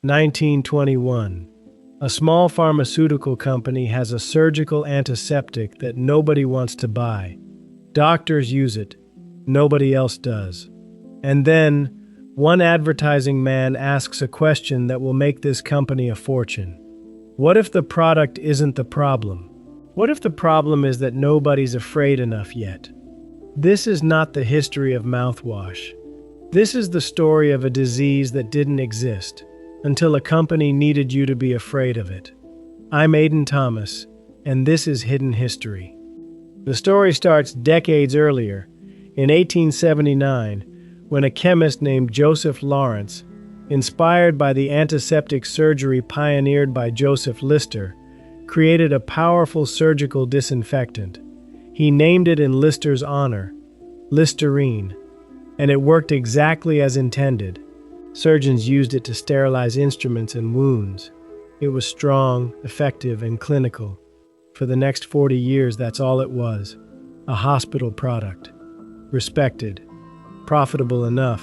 1921. A small pharmaceutical company has a surgical antiseptic that nobody wants to buy. Doctors use it. Nobody else does. And then, one advertising man asks a question that will make this company a fortune. What if the product isn't the problem? What if the problem is that nobody's afraid enough yet? This is not the history of mouthwash. This is the story of a disease that didn't exist until a company needed you to be afraid of it. I'm Aidan Thomas, and this is Hidden History. The story starts decades earlier, in 1879, when a chemist named Joseph Lawrence, inspired by the antiseptic surgery pioneered by Joseph Lister, created a powerful surgical disinfectant. He named it in Lister's honor, Listerine, and it worked exactly as intended. Surgeons used it to sterilize instruments and wounds. It was strong, effective, and clinical. For the next 40 years, that's all it was, a hospital product. Respected, profitable enough,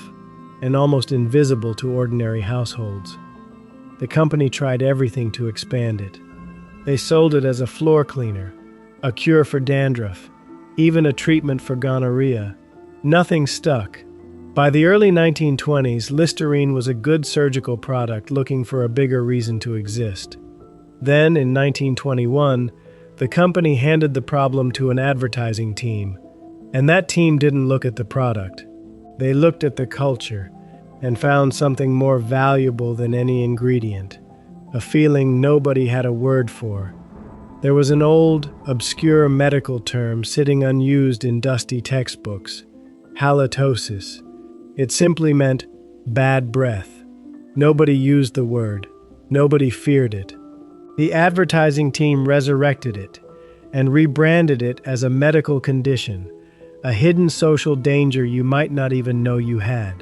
and almost invisible to ordinary households. The company tried everything to expand it. They sold it as a floor cleaner, a cure for dandruff, even a treatment for gonorrhea. Nothing stuck. By the early 1920s, Listerine was a good surgical product looking for a bigger reason to exist. Then, in 1921, the company handed the problem to an advertising team, and that team didn't look at the product. They looked at the culture and found something more valuable than any ingredient, a feeling nobody had a word for. There was an old, obscure medical term sitting unused in dusty textbooks, halitosis. It simply meant bad breath. Nobody used the word. Nobody feared it. The advertising team resurrected it and rebranded it as a medical condition, a hidden social danger you might not even know you had.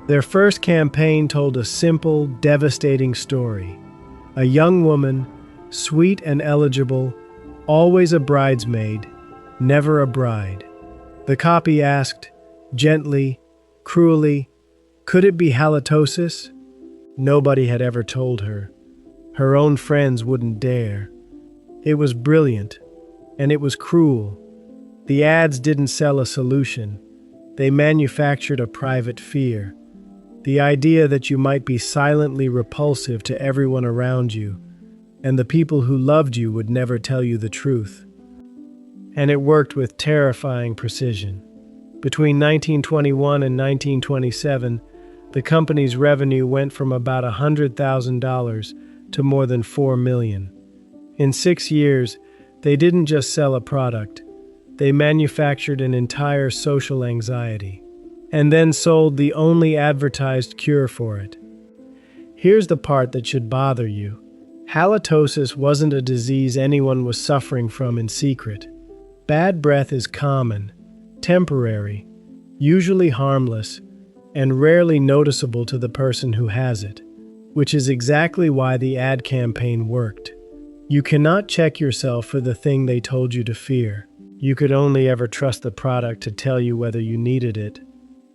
Their first campaign told a simple, devastating story. A young woman, sweet and eligible, always a bridesmaid, never a bride. The copy asked, gently, cruelly, could it be halitosis? Nobody had ever told her. Her own friends wouldn't dare. It was brilliant, and it was cruel. The ads didn't sell a solution. They manufactured a private fear. The idea that you might be silently repulsive to everyone around you, and the people who loved you would never tell you the truth. And it worked with terrifying precision. Between 1921 and 1927, the company's revenue went from about $100,000 to more than $4 million. In 6 years, they didn't just sell a product. They manufactured an entire social anxiety, and then sold the only advertised cure for it. Here's the part that should bother you. Halitosis wasn't a disease anyone was suffering from in secret. Bad breath is common, temporary, usually harmless, and rarely noticeable to the person who has it, which is exactly why the ad campaign worked. You cannot check yourself for the thing they told you to fear. You could only ever trust the product to tell you whether you needed it.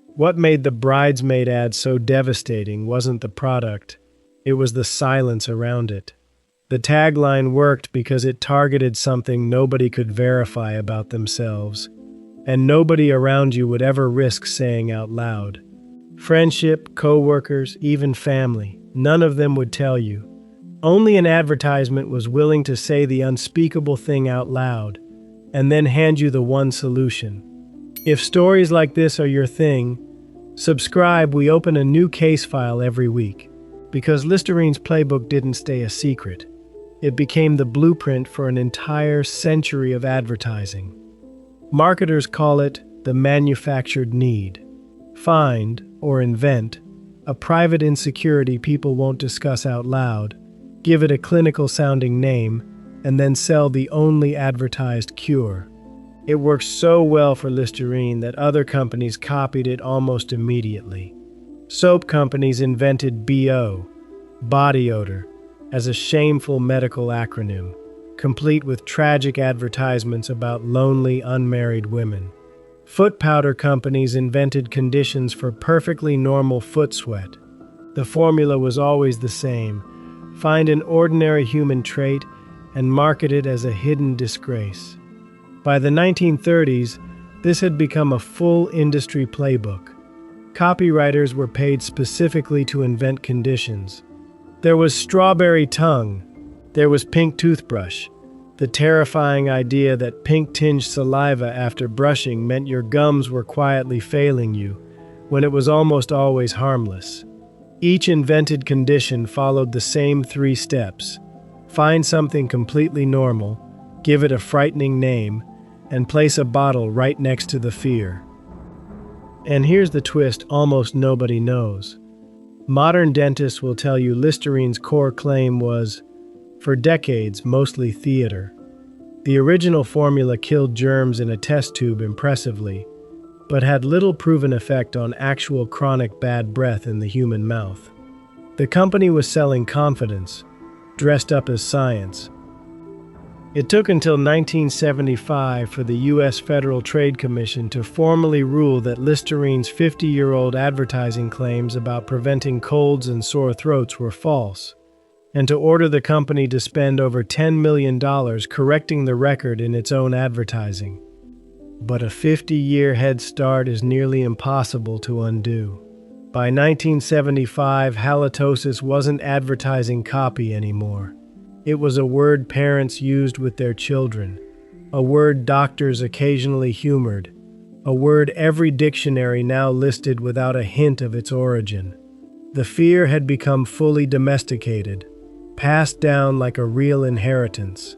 What made the bridesmaid ad so devastating wasn't the product, it was the silence around it. The tagline worked because it targeted something nobody could verify about themselves, and nobody around you would ever risk saying out loud. Friendship, co-workers, even family, none of them would tell you. Only an advertisement was willing to say the unspeakable thing out loud, and then hand you the one solution. If stories like this are your thing, subscribe. We open a new case file every week. Because Listerine's playbook didn't stay a secret. It became the blueprint for an entire century of advertising. Marketers call it the manufactured need. Find, or invent, a private insecurity people won't discuss out loud, give it a clinical-sounding name, and then sell the only advertised cure. It worked so well for Listerine that other companies copied it almost immediately. Soap companies invented BO, body odor, as a shameful medical acronym, complete with tragic advertisements about lonely, unmarried women. Foot powder companies invented conditions for perfectly normal foot sweat. The formula was always the same: find an ordinary human trait and market it as a hidden disgrace. By the 1930s, this had become a full industry playbook. Copywriters were paid specifically to invent conditions. There was strawberry tongue. There was pink toothbrush. The terrifying idea that pink-tinged saliva after brushing meant your gums were quietly failing you, when it was almost always harmless. Each invented condition followed the same 3 steps. Find something completely normal, give it a frightening name, and place a bottle right next to the fear. And here's the twist almost nobody knows. Modern dentists will tell you Listerine's core claim was, for decades, mostly theater. The original formula killed germs in a test tube impressively, but had little proven effect on actual chronic bad breath in the human mouth. The company was selling confidence, dressed up as science. It took until 1975 for the U.S. Federal Trade Commission to formally rule that Listerine's 50-year-old advertising claims about preventing colds and sore throats were false, and to order the company to spend over $10 million correcting the record in its own advertising. But a 50-year head start is nearly impossible to undo. By 1975, halitosis wasn't advertising copy anymore. It was a word parents used with their children, a word doctors occasionally humored, a word every dictionary now listed without a hint of its origin. The fear had become fully domesticated, passed down like a real inheritance.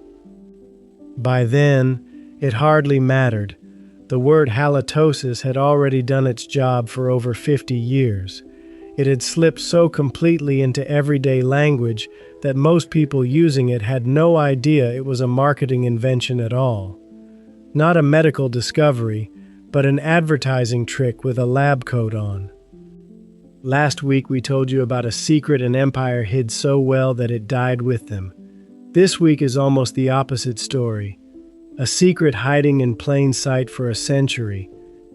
By then, it hardly mattered. The word halitosis had already done its job for over 50 years. It had slipped so completely into everyday language that most people using it had no idea it was a marketing invention at all. Not a medical discovery, but an advertising trick with a lab coat on. Last week we told you about a secret an empire hid so well that it died with them. This week is almost the opposite story. A secret hiding in plain sight for a century,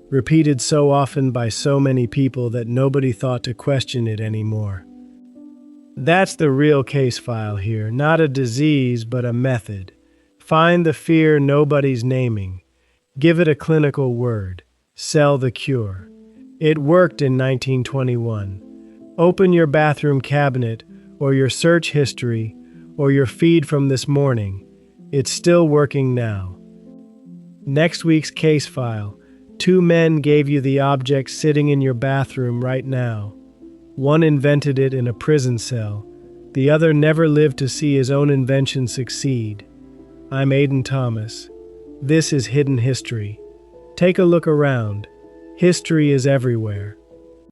repeated so often by so many people that nobody thought to question it anymore. That's the real case file here, not a disease but a method. Find the fear nobody's naming. Give it a clinical word. Sell the cure. It worked in 1921. Open your bathroom cabinet, or your search history, or your feed from this morning. It's still working now. Next week's case file. 2 men gave you the object sitting in your bathroom right now. One invented it in a prison cell. The other never lived to see his own invention succeed. I'm Aiden Thomas. This is Hidden History. Take a look around. History is everywhere.